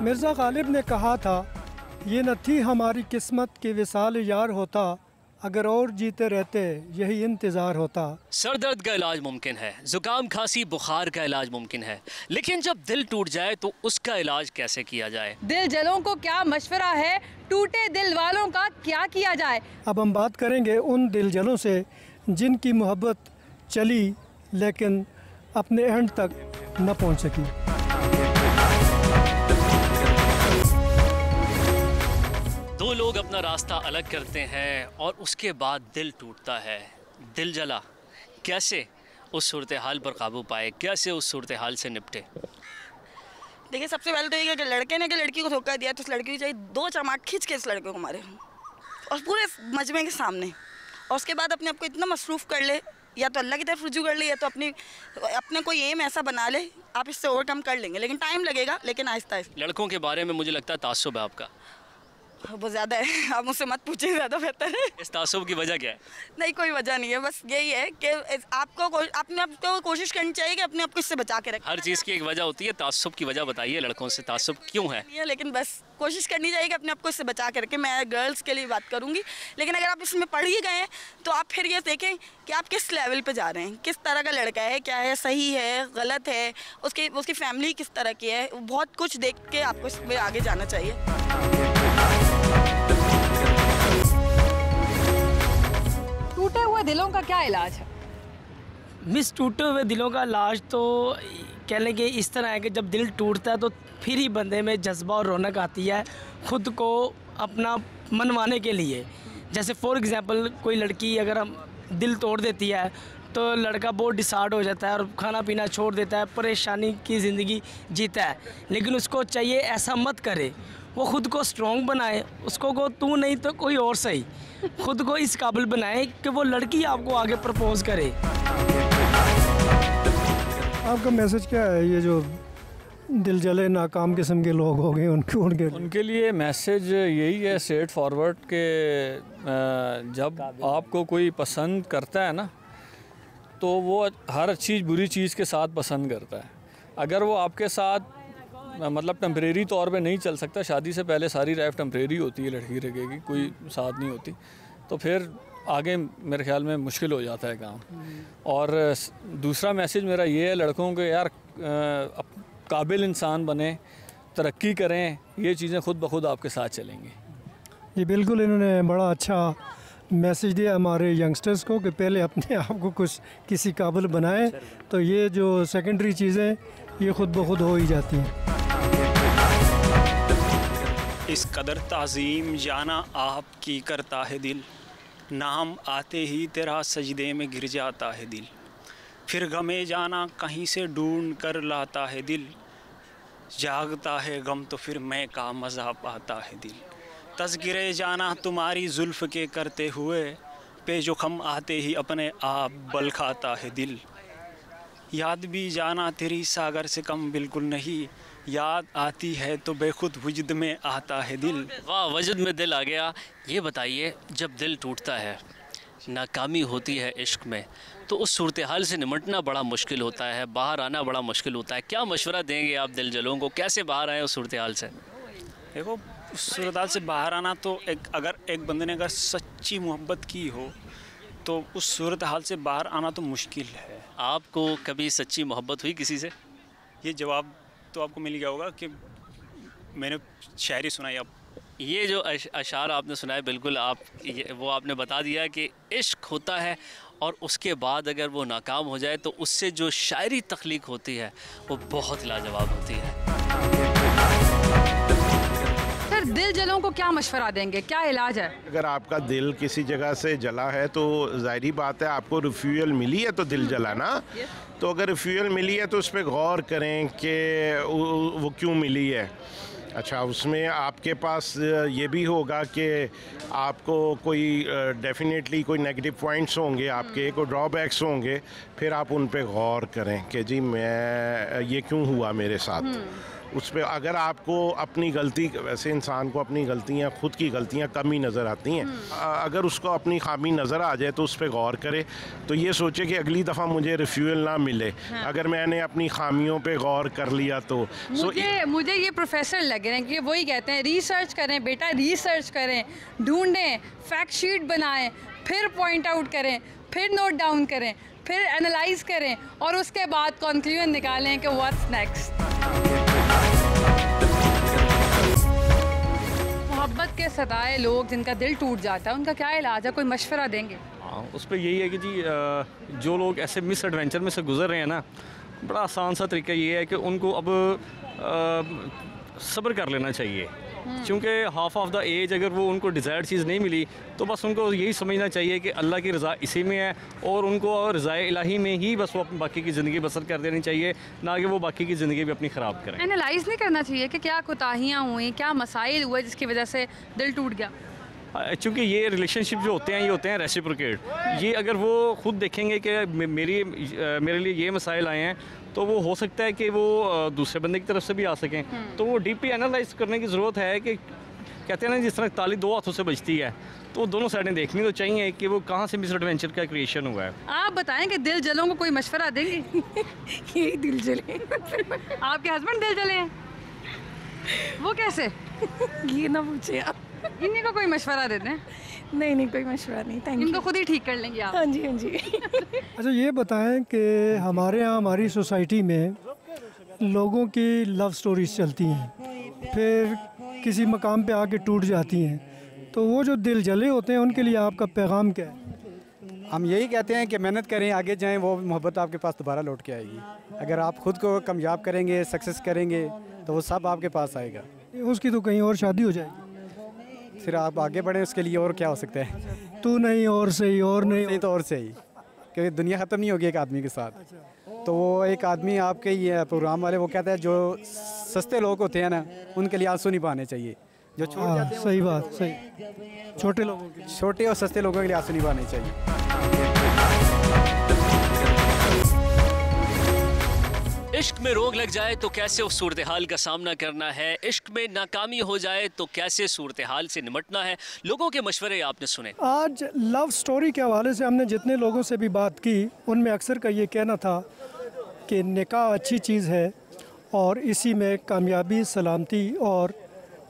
मिर्ज़ा गालिब ने कहा था, ये न थी हमारी किस्मत के विसाल यार होता, अगर और जीते रहते यही इंतज़ार होता। सर दर्द का इलाज मुमकिन है, ज़ुकाम खांसी बुखार का इलाज मुमकिन है, लेकिन जब दिल टूट जाए तो उसका इलाज कैसे किया जाए? दिल जलों को क्या मशवरा है, टूटे दिल वालों का क्या किया जाए? अब हम बात करेंगे उन दिल जलों से जिनकी मोहब्बत चली लेकिन अपने एंड तक न पहुंच सकी। दो लोग अपना रास्ता अलग करते हैं और उसके बाद दिल टूटता है, दिल जला। कैसे उस सूरत हाल पर काबू पाए, कैसे उस सूरत हाल से निपटे? देखिए, सबसे पहले तो ये कि लड़के ने लड़की को धोखा दिया तो उस लड़की को चाहिए 2 चमाट खींच के इस लड़के को मारे और पूरे मजमे के सामने, और उसके बाद अपने आप को इतना मसरूफ़ कर ले, या तो अल्लाह की तरफ रुजू कर ले, या तो अपने कोई एम ऐसा बना ले, आप इससे ओवरकम कर लेंगे, लेकिन टाइम लगेगा, लेकिन आहिस्ता आहिस्ता। लड़कों के बारे में मुझे लगता है तासुब है आपका, बहुत ज़्यादा है, आप मुझसे मत पूछिए, ज़्यादा बेहतर है। इस तासुब की वजह क्या है? नहीं, कोई वजह नहीं है, बस यही है कि अपने आप को कोशिश करनी चाहिए कि अपने आप को इससे बचा के रखें। हर चीज़ की एक वजह होती है, तासुब की वजह बताइए, लड़कों से तासुब क्यों है? लेकिन बस कोशिश करनी चाहिए कि अपने आप को इससे बचा के रखें। मैं गर्ल्स के लिए बात करूंगी, लेकिन अगर आप इसमें पढ़ ही गए हैं तो आप फिर ये देखें कि आप किस लेवल पे जा रहे हैं, किस तरह का लड़का है, क्या है, सही है, गलत है, उसकी फैमिली किस तरह की है, बहुत कुछ देख के आपको इसमें आगे जाना चाहिए। टूटे हुए दिलों का क्या इलाज है? मिस, टूटे हुए दिलों का इलाज तो कह लें कि इस तरह है कि जब दिल टूटता है तो फिर ही बंदे में जज्बा और रौनक आती है ख़ुद को अपना मनवाने के लिए। जैसे फॉर एग्ज़ाम्पल कोई लड़की अगर हम दिल तोड़ देती है तो लड़का बहुत डिसार्ड हो जाता है और खाना पीना छोड़ देता है, परेशानी की ज़िंदगी जीता है। लेकिन उसको चाहिए ऐसा मत करे, वो ख़ुद को स्ट्रॉन्ग बनाए, उसको को तू नहीं तो कोई और सही, ख़ुद को इस काबिल बनाए कि वो लड़की आपको आगे प्रपोज करे। आपका मैसेज क्या है? ये जो दिल जले नाकाम किस्म के लोग हो गए उनके लिए मैसेज यही है स्ट्रेट फॉरवर्ड के जब आपको कोई पसंद करता है ना तो वो हर चीज़ बुरी चीज़ के साथ पसंद करता है। अगर वो आपके साथ मतलब टेम्परेरी तौर पे नहीं चल सकता, शादी से पहले सारी लाइफ टेम्परेरी होती है लड़की लड़के की, कोई साथ नहीं होती, तो फिर आगे मेरे ख्याल में मुश्किल हो जाता है काम। और दूसरा मैसेज मेरा ये है लड़कों को, यार काबिल इंसान बने, तरक्की करें, ये चीज़ें खुद ब खुद आपके साथ चलेंगी। ये बिल्कुल इन्होंने बड़ा अच्छा मैसेज दिया हमारे यंगस्टर्स को कि पहले अपने आप को कुछ किसी काबिल बनाएं, तो ये जो सेकेंडरी चीज़ें ये खुद ब खुद हो ही जाती हैं। इस कदर ताज़ीम जाना आपकी करता है दिल, नाम आते ही तेरा सजदे में गिर जाता है दिल, फिर गमे जाना कहीं से ढूंढ कर लाता है दिल, जागता है गम तो फिर मैं का मज़ा पाता है दिल, तज़किरे जाना तुम्हारी जुल्फ़ के करते हुए, पे जो खम आते ही अपने आप बल खाता है दिल, याद भी जाना तेरी सागर से कम बिल्कुल नहीं, याद आती है तो बेखुद वजद में आता है दिल। वाह, वजद में दिल आ गया। ये बताइए, जब दिल टूटता है, नाकामी होती है इश्क में, तो उस सूरत हाल से निमटना बड़ा मुश्किल होता है, बाहर आना बड़ा मुश्किल होता है। क्या मशवरा देंगे आप दिल जलों को, कैसे बाहर आए उस सूरत हाल से? देखो, उस सूरत हाल से बाहर आना तो अगर एक बंदे ने अगर सच्ची मोहब्बत की हो तो उस सूरत हाल से बाहर आना तो मुश्किल है। आपको कभी सच्ची मोहब्बत हुई किसी से? ये जवाब तो आपको मिल गया होगा कि मैंने शायरी सुनाई। आप ये जो अशार आपने सुनाए, बिल्कुल वो आपने बता दिया कि इश्क होता है और उसके बाद अगर वो नाकाम हो जाए तो उससे जो शायरी तख्लीक होती है वो बहुत लाजवाब होती है। सर, दिल जलों को क्या मशवरा देंगे, क्या इलाज है? अगर आपका दिल किसी जगह से जला है तो ज़ाहिरी बात है आपको रिफ्यूअल मिली है तो दिल जला ना, तो अगर रिफ्यूअल मिली है तो उस पर गौर करें कि वो क्यों मिली है। अच्छा, उसमें आपके पास ये भी होगा कि आपको कोई डेफिनेटली कोई नेगेटिव पॉइंट्स होंगे, आपके कोई ड्रॉबैक्स होंगे, फिर आप उन पे गौर करें कि जी मैं ये क्यों हुआ मेरे साथ। उस पर अगर आपको अपनी गलती, वैसे इंसान को अपनी गलतियाँ, खुद की गलतियाँ कम ही नज़र आती हैं, अगर उसको अपनी खामी नज़र आ जाए तो उस पर गौर करे, तो ये सोचे कि अगली दफ़ा मुझे रिफ्यूल ना मिले। अगर मैंने अपनी खामियों पे गौर कर लिया तो मुझे ये प्रोफेसर लग रहे हैं कि वही कहते हैं रिसर्च करें बेटा, रिसर्च करें, ढूंढें, फैक्ट शीट बनाएं, फिर पॉइंट आउट करें, फिर नोट डाउन करें, फिर एनालाइज करें और उसके बाद कंक्लूजन निकालें कि व्हाट्स नेक्स्ट। मोहब्बत के सताए लोग जिनका दिल टूट जाता है, उनका क्या इलाज है? कोई मशवरा देंगे? हाँ, उस पर यही है कि जी जो लोग ऐसे मिस एडवेंचर में से गुजर रहे हैं ना, बड़ा आसान सा तरीका ये है कि उनको अब सब्र कर लेना चाहिए, क्योंकि हाफ ऑफ द एज अगर वो उनको डिज़ायर्ड चीज़ नहीं मिली तो बस उनको यही समझना चाहिए कि अल्लाह की रज़ा इसी में है और उनको रज़ाए इलाही में ही बस वो बाकी की ज़िंदगी बसर कर देनी चाहिए, ना कि वो बाकी की ज़िंदगी भी अपनी ख़राब करें। एनालाइज नहीं करना चाहिए कि क्या कोताहियाँ हुई, क्या मसाइल हुए जिसकी वजह से दिल टूट गया? चूँकि ये रिलेशनशिप जो होते हैं ये होते हैं रेसिप्रोकेट। ये अगर वो खुद देखेंगे कि मेरे लिए ये मसाइल आए हैं तो वो हो सकता है कि वो दूसरे बंदे की तरफ से भी आ सकें, तो वो डीपली एनालाइज करने की ज़रूरत है कि कहते हैं ना जिस तरह ताली दो हाथों से बजती है, तो दोनों साइडें देखनी तो चाहिए कि वो कहाँ से मिस एडवेंचर का क्रिएशन हुआ है। आप बताएं कि दिल जलों को कोई मशवरा देंगे? यही दिल जले। आपके हस्बैंड दिल जले हैं? वो कैसे? ये ना पूछे आप। इन्हीं को कोई मशवरा देते हैं? नहीं कोई मशवरा नहीं, थैंक यू। इनको खुद ही ठीक कर लेंगे आप? हाँ जी। अच्छा ये बताएं कि हमारे यहाँ हमारी सोसाइटी में लोगों की लव स्टोरीज चलती हैं, फिर किसी मकाम पे आके टूट जाती हैं, तो वो जो दिल जले होते हैं उनके लिए आपका पैगाम क्या है? हम यही कहते हैं कि मेहनत करें, आगे जाएं, वो मोहब्बत आपके पास दोबारा लौट के आएगी। अगर आप खुद को कामयाब करेंगे, सक्सेस करेंगे, तो वो सब आपके पास आएगा। उसकी तो कहीं और शादी हो जाएगी, फिर आप आगे बढ़ें, उसके लिए और क्या हो सकता है? तू नहीं और सही, और नहीं तो और सही, क्योंकि दुनिया ख़त्म नहीं होगी एक आदमी के साथ। तो वो एक आदमी आपके ये प्रोग्राम वाले वो कहते हैं जो सस्ते लोग होते हैं ना, उनके लिए आंसू नहीं बहाने चाहिए। जो छोड़ जाते हैं, सही बात, सही, छोटे लोगों के, छोटे और सस्ते लोगों के लिए आंसू नहीं बहाने चाहिए। इश्क में रोग लग जाए तो कैसे उस सूरत हाल का सामना करना है, इश्क में नाकामी हो जाए तो कैसे सूरत हाल से निमटना है, लोगों के मशवरे आपने सुने। आज लव स्टोरी के हवाले से हमने जितने लोगों से भी बात की, उनमें अक्सर का ये कहना था कि निकाह अच्छी चीज़ है और इसी में कामयाबी, सलामती और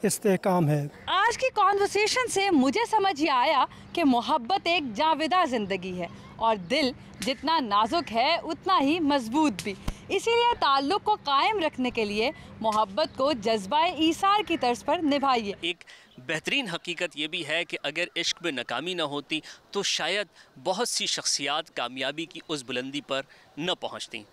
इस्तेहकाम है। आज की कॉन्वर्सेशन से मुझे समझ ये आया कि मोहब्बत एक जाविदा ज़िंदगी है और दिल जितना नाजुक है उतना ही मजबूत भी। इसीलिए ताल्लुक़ को कायम रखने के लिए मोहब्बत को जज्बा-ए ईसार की तर्ज पर निभाइए। एक बेहतरीन हकीकत ये भी है कि अगर इश्क में नाकामी ना होती तो शायद बहुत सी शख्सियात कामयाबी की उस बुलंदी पर न पहुँचती।